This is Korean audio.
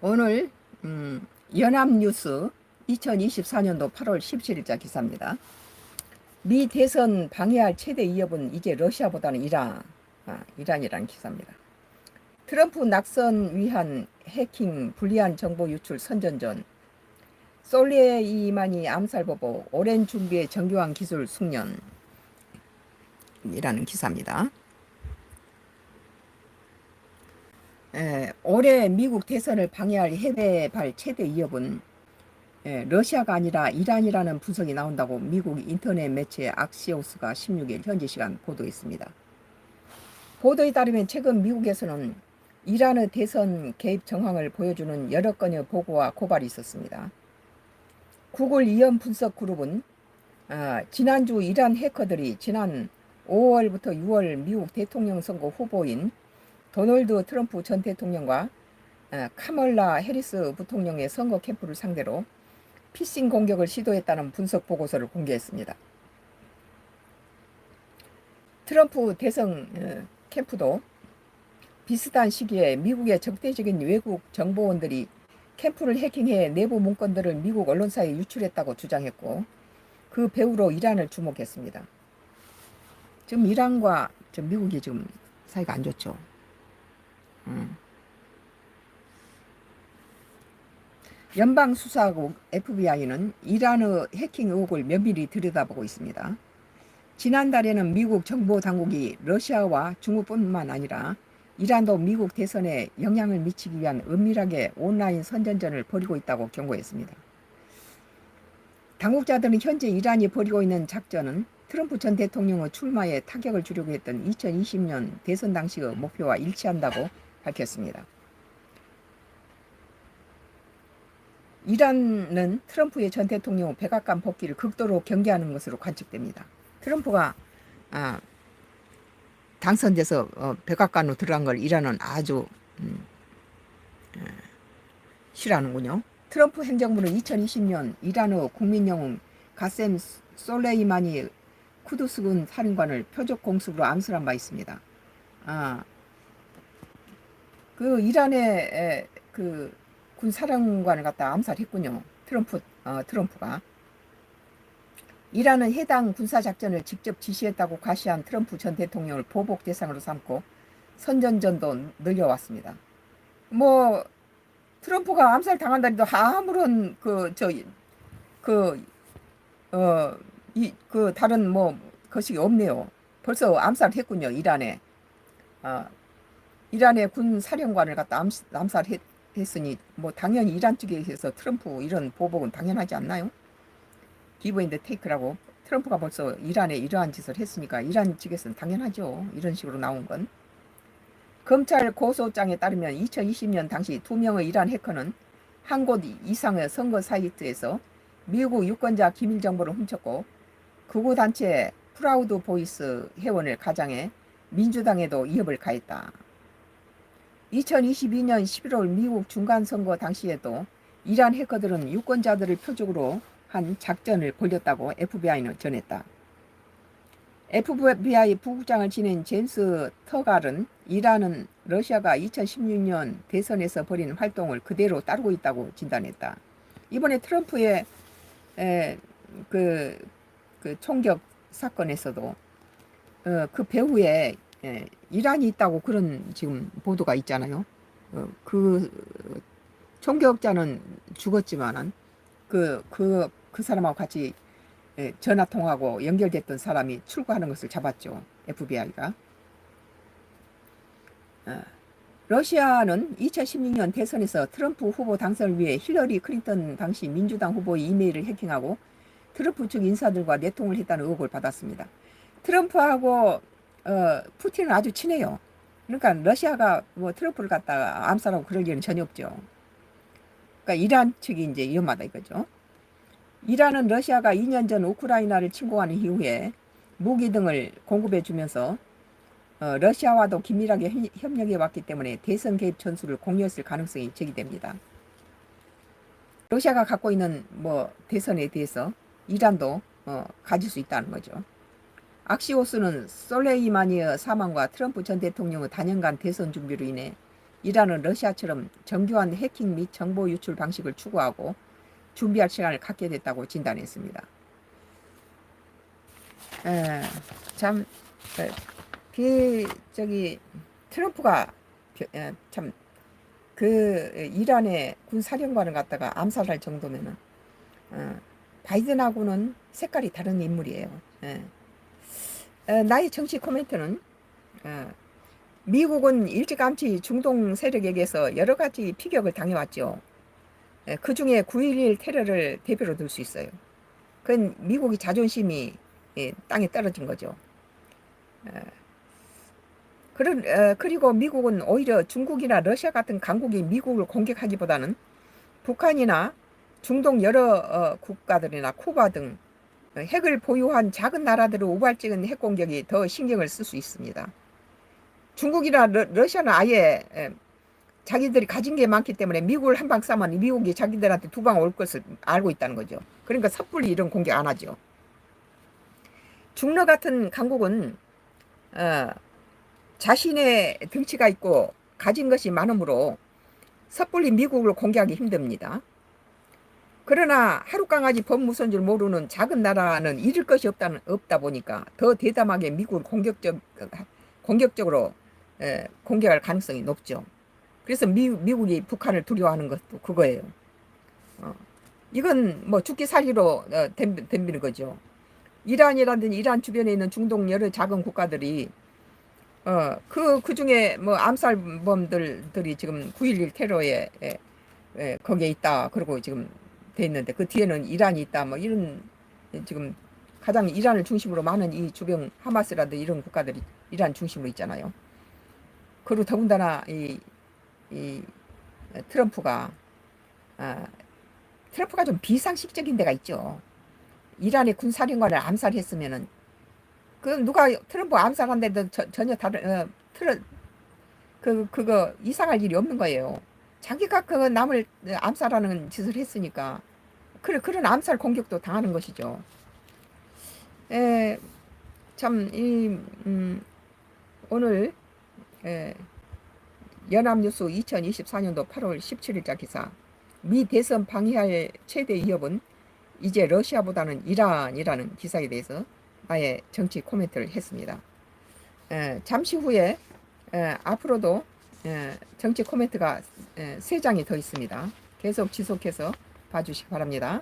오늘 연합뉴스 2024년도 8월 17일자 기사입니다. 미 대선 방해할 최대 위협은 이제 러시아보다는 이란이라는 기사입니다. 트럼프 낙선 위한 해킹, 불리한 정보 유출 선전전, 솔레이마니 암살 보복, 오랜 준비의 정교한 기술 숙련이라는 기사입니다. 올해 미국 대선을 방해할 해외발 최대 위협은 러시아가 아니라 이란이라는 분석이 나온다고 미국 인터넷 매체 악시오스가 16일 현지 시간 보도했습니다. 보도에 따르면 최근 미국에서는 이란의 대선 개입 정황을 보여주는 여러 건의 보고와 고발이 있었습니다. 구글 이연 분석 그룹은 지난주 이란 해커들이 지난 5월부터 6월 미국 대통령 선거 후보인 도널드 트럼프 전 대통령과 카멀라 해리스 부통령의 선거 캠프를 상대로 피싱 공격을 시도했다는 분석 보고서를 공개했습니다. 트럼프 대선 캠프도 비슷한 시기에 미국의 적대적인 외국 정보원들이 캠프를 해킹해 내부 문건들을 미국 언론사에 유출했다고 주장했고, 그 배후로 이란을 주목했습니다. 지금 이란과 미국이 지금 사이가 안 좋죠. 연방수사국 FBI는 이란의 해킹 의혹을 면밀히 들여다보고 있습니다. 지난달에는 미국 정보당국이 러시아와 중국뿐만 아니라 이란도 미국 대선에 영향을 미치기 위한 은밀하게 온라인 선전전을 벌이고 있다고 경고했습니다. 당국자들은 현재 이란이 벌이고 있는 작전은 트럼프 전 대통령의 출마에 타격을 주려고 했던 2020년 대선 당시의 목표와 일치한다고 밝혔습니다. 이란은 트럼프의 전 대통령 백악관 복귀를 극도로 경계하는 것으로 관측됩니다. 트럼프가 당선돼서 백악관으로 들어간 걸 이란은 아주 싫어하는군요. 트럼프 행정부는 2020년 이란의 국민영웅 가셈 솔레이마니 쿠두스군 사령관을 표적 공습으로 암살한 바 있습니다. 그 이란의 그 군 사령관을 갖다 암살했군요. 트럼프가. 이란은 해당 군사작전을 직접 지시했다고 과시한 트럼프 전 대통령을 보복 대상으로 삼고 선전전도 늘려왔습니다. 트럼프가 암살 당한다니도 아무런 다른 것이 없네요. 벌써 암살했군요. 이란의 군 사령관을 갖다 암살했으니 당연히 이란 측에서 트럼프 이런 보복은 당연하지 않나요? 기브 앤드 테이크라고 트럼프가 벌써 이란에 이러한 짓을 했으니까 이란 측에서는 당연하죠. 이런 식으로 나온 건. 검찰 고소장에 따르면 2020년 당시 2명의 이란 해커는 한 곳 이상의 선거 사이트에서 미국 유권자 기밀 정보를 훔쳤고, 극우 단체 프라우드 보이스 회원을 가장해 민주당에도 위협을 가했다. 2022년 11월 미국 중간선거 당시에도 이란 해커들은 유권자들을 표적으로 한 작전을 벌였다고 FBI는 전했다. FBI 부국장을 지낸 제임스 터갈은 이란은 러시아가 2016년 대선에서 벌인 활동을 그대로 따르고 있다고 진단했다. 이번에 트럼프의 그 총격 사건에서도 그 배후에 이란이 있다고 그런 지금 보도가 있잖아요. 그 총격자는 죽었지만은 그 사람하고 같이 전화 통화하고 연결됐던 사람이 출구하는 것을 잡았죠. FBI가. 러시아는 2016년 대선에서 트럼프 후보 당선을 위해 힐러리 클린턴 당시 민주당 후보의 이메일을 해킹하고 트럼프 측 인사들과 내통을 했다는 의혹을 받았습니다. 트럼프하고 푸틴은 아주 친해요. 그러니까 러시아가 트럼프를 갖다가 암살하고 그럴 일은 전혀 없죠. 그러니까 이란 측이 이제 위험하다 이거죠. 이란은 러시아가 2년 전 우크라이나를 침공하는 이후에 무기 등을 공급해 주면서 러시아와도 긴밀하게 협력해 왔기 때문에 대선 개입 전술을 공유했을 가능성이 제기됩니다. 러시아가 갖고 있는 대선에 대해서 이란도 가질 수 있다는 거죠. 악시오스는 솔레이마니의 사망과 트럼프 전 대통령의 단연간 대선 준비로 인해 이란은 러시아처럼 정교한 해킹 및 정보 유출 방식을 추구하고 준비할 시간을 갖게 됐다고 진단했습니다. 참, 트럼프가 참, 이란의 군사령관을 갖다가 암살할 정도면은, 바이든하고는 색깔이 다른 인물이에요. 나의 정치 코멘트는, 미국은 일찌감치 중동 세력에게서 여러 가지 피격을 당해왔죠. 그 중에 9.11 테러를 대표로 들 수 있어요. 그건 미국의 자존심이 땅에 떨어진 거죠. 그리고 미국은 오히려 중국이나 러시아 같은 강국이 미국을 공격하기보다는 북한이나 중동 여러 국가들이나 쿠바 등 핵을 보유한 작은 나라들의 우발적인 핵 공격이 더 신경을 쓸 수 있습니다. 중국이나 러시아는 아예 자기들이 가진 게 많기 때문에 미국을 한 방 쏴면 미국이 자기들한테 두 방 올 것을 알고 있다는 거죠. 그러니까 섣불리 이런 공격 안 하죠. 중러 같은 강국은 자신의 덩치가 있고 가진 것이 많으므로 섣불리 미국을 공격하기 힘듭니다. 그러나 하룻강아지 법무서인 줄 모르는 작은 나라는 잃을 것이 없다 보니까 더 대담하게 미국을 공격적으로 공격할 가능성이 높죠. 그래서 미국이 북한을 두려워하는 것도 그거예요. 이건 뭐 죽기 살기로 덤비는 거죠. 이란이라든지 이란 주변에 있는 중동 여러 작은 국가들이 그 중에 뭐 암살범들이 지금 9.11 테러에 거기에 있다 그러고 지금 돼 있는데 그 뒤에는 이란이 있다 뭐 이런 지금 가장 이란을 중심으로 많은 이 주변 하마스라든지 이런 국가들이 이란 중심으로 있잖아요. 그리고 더군다나 이 트럼프가 좀 비상식적인 데가 있죠. 이란의 군사령관을 암살했으면은 누가 트럼프 암살한데도 전혀 다른 그거 이상할 일이 없는 거예요. 자기가 그 남을 암살하는 짓을 했으니까 그런 암살 공격도 당하는 것이죠. 참 오늘 연합뉴스 2024년도 8월 17일자 기사 미 대선 방해할 최대 위협은 이제 러시아보다는 이란이라는 기사에 대해서 나의 정치 코멘트를 했습니다. 잠시 후에 앞으로도 정치 코멘트가 3장이 더 있습니다. 계속 지속해서 봐주시기 바랍니다.